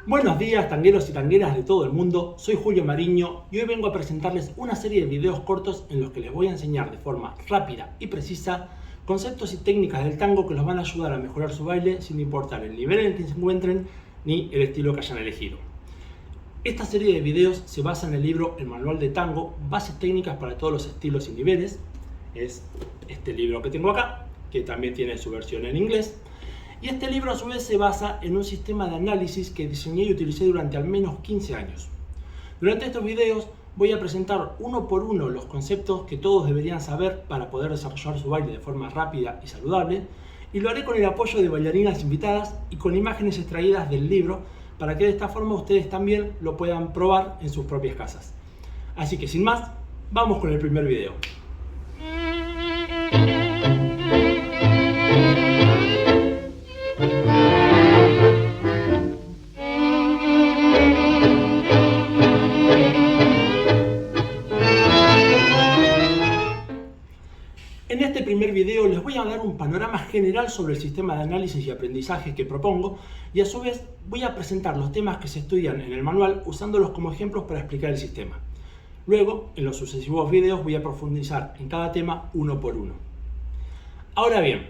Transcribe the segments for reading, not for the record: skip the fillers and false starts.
Buenos días, tangueros y tangueras de todo el mundo, soy Julio Mariño y hoy vengo a presentarles una serie de videos cortos en los que les voy a enseñar de forma rápida y precisa conceptos y técnicas del tango que los van a ayudar a mejorar su baile sin importar el nivel en el que se encuentren ni el estilo que hayan elegido. Esta serie de videos se basa en el libro El Manual de Tango, Bases Técnicas para todos los estilos y niveles. Es este libro que tengo acá, que también tiene su versión en inglés. Y este libro a su vez se basa en un sistema de análisis que diseñé y utilicé durante al menos 15 años. Durante estos videos voy a presentar uno por uno los conceptos que todos deberían saber para poder desarrollar su baile de forma rápida y saludable, y lo haré con el apoyo de bailarinas invitadas y con imágenes extraídas del libro para que de esta forma ustedes también lo puedan probar en sus propias casas. Así que sin más, vamos con el primer video. En este primer video les voy a dar un panorama general sobre el sistema de análisis y aprendizaje que propongo y a su vez voy a presentar los temas que se estudian en el manual usándolos como ejemplos para explicar el sistema. Luego, en los sucesivos videos voy a profundizar en cada tema uno por uno. Ahora bien,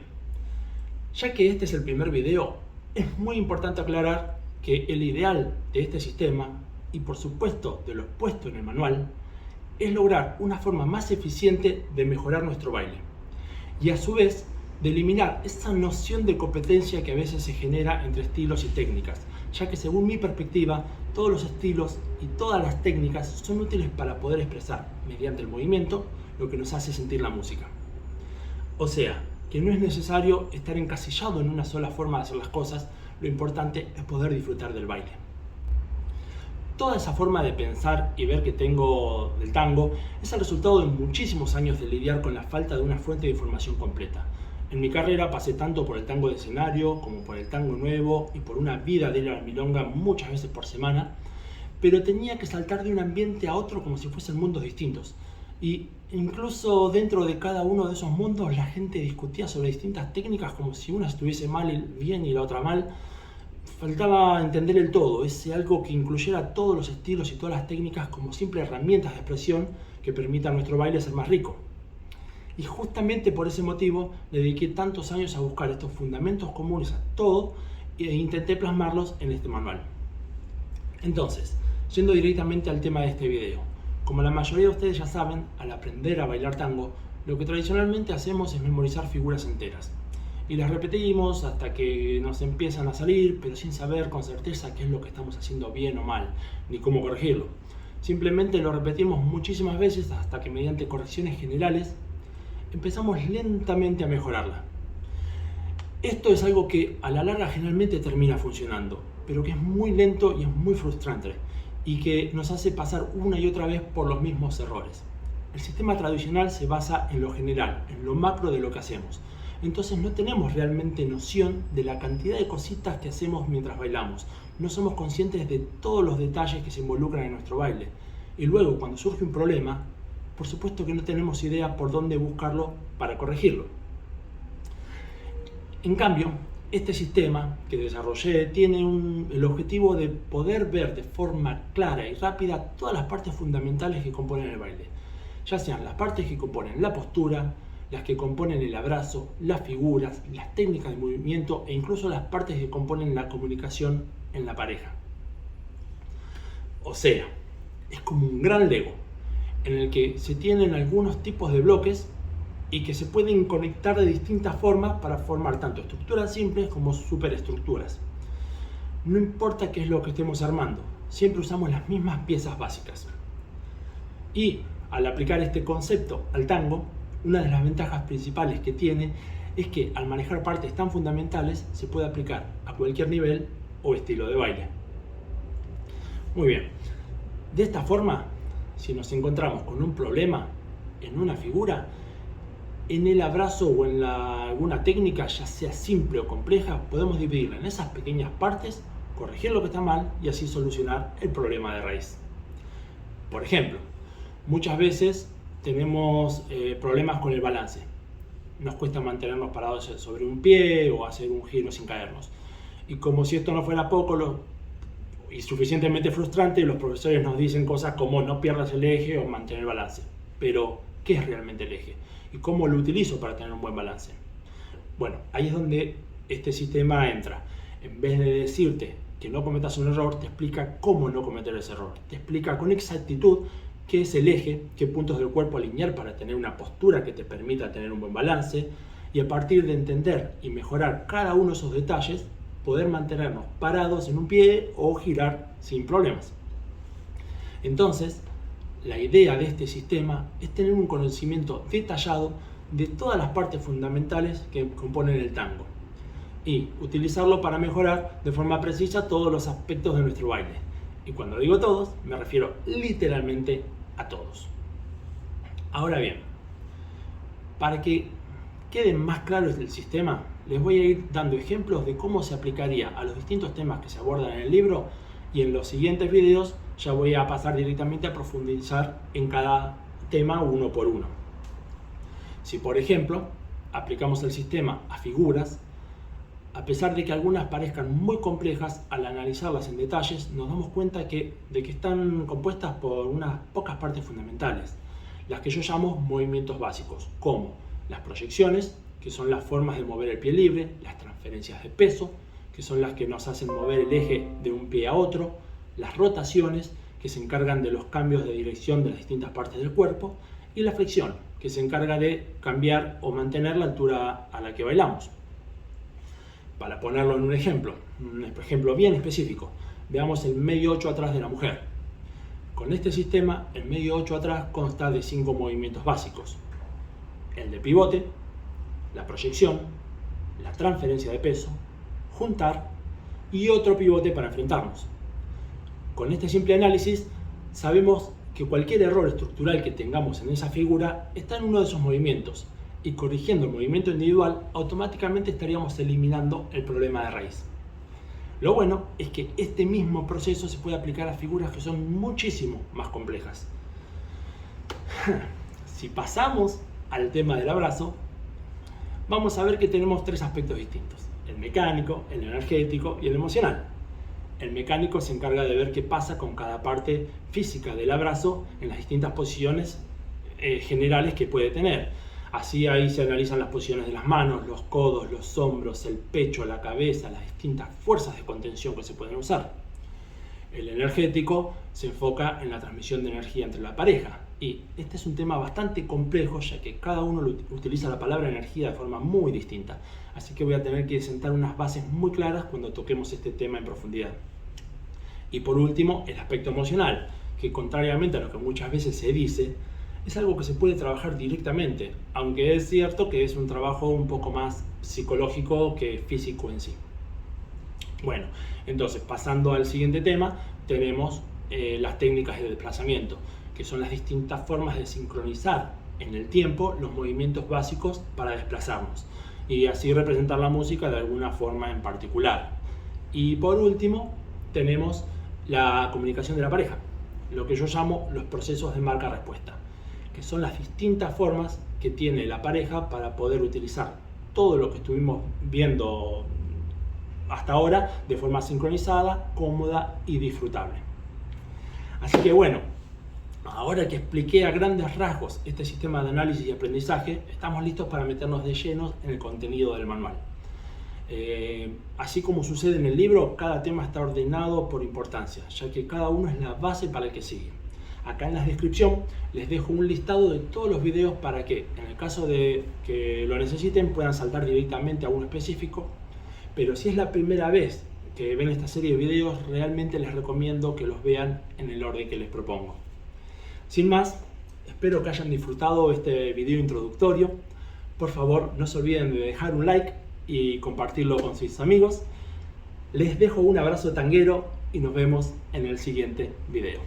ya que este es el primer video, es muy importante aclarar que el ideal de este sistema, y por supuesto de lo expuesto en el manual, es lograr una forma más eficiente de mejorar nuestro baile y a su vez de eliminar esa noción de competencia que a veces se genera entre estilos y técnicas, ya que según mi perspectiva, todos los estilos y todas las técnicas son útiles para poder expresar, mediante el movimiento, lo que nos hace sentir la música. O sea, que no es necesario estar encasillado en una sola forma de hacer las cosas, lo importante es poder disfrutar del baile. Toda esa forma de pensar y ver que tengo del tango es el resultado de muchísimos años de lidiar con la falta de una fuente de información completa. En mi carrera pasé tanto por el tango de escenario como por el tango nuevo y por una vida de ir a la milonga muchas veces por semana, pero tenía que saltar de un ambiente a otro como si fuesen mundos distintos. Y incluso dentro de cada uno de esos mundos la gente discutía sobre distintas técnicas como si una estuviese bien y la otra mal. Faltaba entender el todo, ese algo que incluyera todos los estilos y todas las técnicas como simples herramientas de expresión que permitan a nuestro baile ser más rico. Y justamente por ese motivo dediqué tantos años a buscar estos fundamentos comunes a todo e intenté plasmarlos en este manual. Entonces, yendo directamente al tema de este video, como la mayoría de ustedes ya saben, al aprender a bailar tango, lo que tradicionalmente hacemos es memorizar figuras enteras. Y las repetimos hasta que nos empiezan a salir, pero sin saber con certeza qué es lo que estamos haciendo bien o mal, ni cómo corregirlo. Simplemente lo repetimos muchísimas veces hasta que mediante correcciones generales empezamos lentamente a mejorarla. Esto es algo que a la larga generalmente termina funcionando, pero que es muy lento y es muy frustrante, y que nos hace pasar una y otra vez por los mismos errores. El sistema tradicional se basa en lo general, en lo macro de lo que hacemos. Entonces no tenemos realmente noción de la cantidad de cositas que hacemos mientras bailamos. No somos conscientes de todos los detalles que se involucran en nuestro baile. Y luego, cuando surge un problema, por supuesto que no tenemos idea por dónde buscarlo para corregirlo. En cambio, este sistema que desarrollé tiene el objetivo de poder ver de forma clara y rápida todas las partes fundamentales que componen el baile. Ya sean las partes que componen la postura, las que componen el abrazo, las figuras, las técnicas de movimiento e incluso las partes que componen la comunicación en la pareja. O sea, es como un gran Lego en el que se tienen algunos tipos de bloques y que se pueden conectar de distintas formas para formar tanto estructuras simples como superestructuras. No importa qué es lo que estemos armando, siempre usamos las mismas piezas básicas. Y al aplicar este concepto al tango, una de las ventajas principales que tiene es que al manejar partes tan fundamentales se puede aplicar a cualquier nivel o estilo de baile. Muy bien, de esta forma, si nos encontramos con un problema en una figura, en el abrazo o en alguna técnica, ya sea simple o compleja, podemos dividirla en esas pequeñas partes, corregir lo que está mal y así solucionar el problema de raíz. Por ejemplo, muchas veces tenemos problemas con el balance. Nos cuesta mantenernos parados sobre un pie o hacer un giro sin caernos. Y como si esto no fuera poco, y suficientemente frustrante, los profesores nos dicen cosas como no pierdas el eje o mantener el balance. Pero, ¿qué es realmente el eje? ¿Y cómo lo utilizo para tener un buen balance? Bueno, ahí es donde este sistema entra. En vez de decirte que no cometas un error, te explica cómo no cometer ese error. Te explica con exactitud qué es el eje, qué puntos del cuerpo alinear para tener una postura que te permita tener un buen balance, y a partir de entender y mejorar cada uno de esos detalles, poder mantenernos parados en un pie o girar sin problemas. Entonces, la idea de este sistema es tener un conocimiento detallado de todas las partes fundamentales que componen el tango y utilizarlo para mejorar de forma precisa todos los aspectos de nuestro baile. Y cuando digo todos, me refiero literalmente a todos. Ahora bien, para que quede más claro el sistema, les voy a ir dando ejemplos de cómo se aplicaría a los distintos temas que se abordan en el libro, y en los siguientes videos ya voy a pasar directamente a profundizar en cada tema uno por uno. Si por ejemplo aplicamos el sistema a figuras, a pesar de que algunas parezcan muy complejas, al analizarlas en detalles nos damos cuenta de que están compuestas por unas pocas partes fundamentales, las que yo llamo movimientos básicos, como las proyecciones, que son las formas de mover el pie libre, las transferencias de peso, que son las que nos hacen mover el eje de un pie a otro, las rotaciones, que se encargan de los cambios de dirección de las distintas partes del cuerpo, y la flexión, que se encarga de cambiar o mantener la altura a la que bailamos. Para ponerlo en un ejemplo bien específico, veamos el medio 8 atrás de la mujer. Con este sistema, el medio 8 atrás consta de 5 movimientos básicos: el de pivote, la proyección, la transferencia de peso, juntar y otro pivote para enfrentarnos. Con este simple análisis sabemos que cualquier error estructural que tengamos en esa figura está en uno de esos movimientos, y corrigiendo el movimiento individual automáticamente estaríamos eliminando el problema de raíz. Lo bueno es que este mismo proceso se puede aplicar a figuras que son muchísimo más complejas. Si pasamos al tema del abrazo, vamos a ver que tenemos tres aspectos distintos: el mecánico, el energético y el emocional. El mecánico se encarga de ver qué pasa con cada parte física del abrazo en las distintas posiciones generales que puede tener. Así ahí se analizan las posiciones de las manos, los codos, los hombros, el pecho, la cabeza, las distintas fuerzas de contención que se pueden usar. El energético se enfoca en la transmisión de energía entre la pareja, y este es un tema bastante complejo, ya que cada uno utiliza la palabra energía de forma muy distinta, así que voy a tener que sentar unas bases muy claras cuando toquemos este tema en profundidad. Y por último, el aspecto emocional, que contrariamente a lo que muchas veces se dice, es algo que se puede trabajar directamente, aunque es cierto que es un trabajo un poco más psicológico que físico en sí. Bueno, entonces pasando al siguiente tema, tenemos las técnicas de desplazamiento, que son las distintas formas de sincronizar en el tiempo los movimientos básicos para desplazarnos y así representar la música de alguna forma en particular. Y por último tenemos la comunicación de la pareja, lo que yo llamo los procesos de marca-respuesta, que son las distintas formas que tiene la pareja para poder utilizar todo lo que estuvimos viendo hasta ahora de forma sincronizada, cómoda y disfrutable. Así que bueno, ahora que expliqué a grandes rasgos este sistema de análisis y aprendizaje, estamos listos para meternos de lleno en el contenido del manual. Así como sucede en el libro, cada tema está ordenado por importancia, ya que cada uno es la base para el que sigue. Acá en la descripción les dejo un listado de todos los videos para que, en el caso de que lo necesiten, puedan saltar directamente a uno específico. Pero si es la primera vez que ven esta serie de videos, realmente les recomiendo que los vean en el orden que les propongo. Sin más, espero que hayan disfrutado este video introductorio. Por favor, no se olviden de dejar un like y compartirlo con sus amigos. Les dejo un abrazo tanguero y nos vemos en el siguiente video.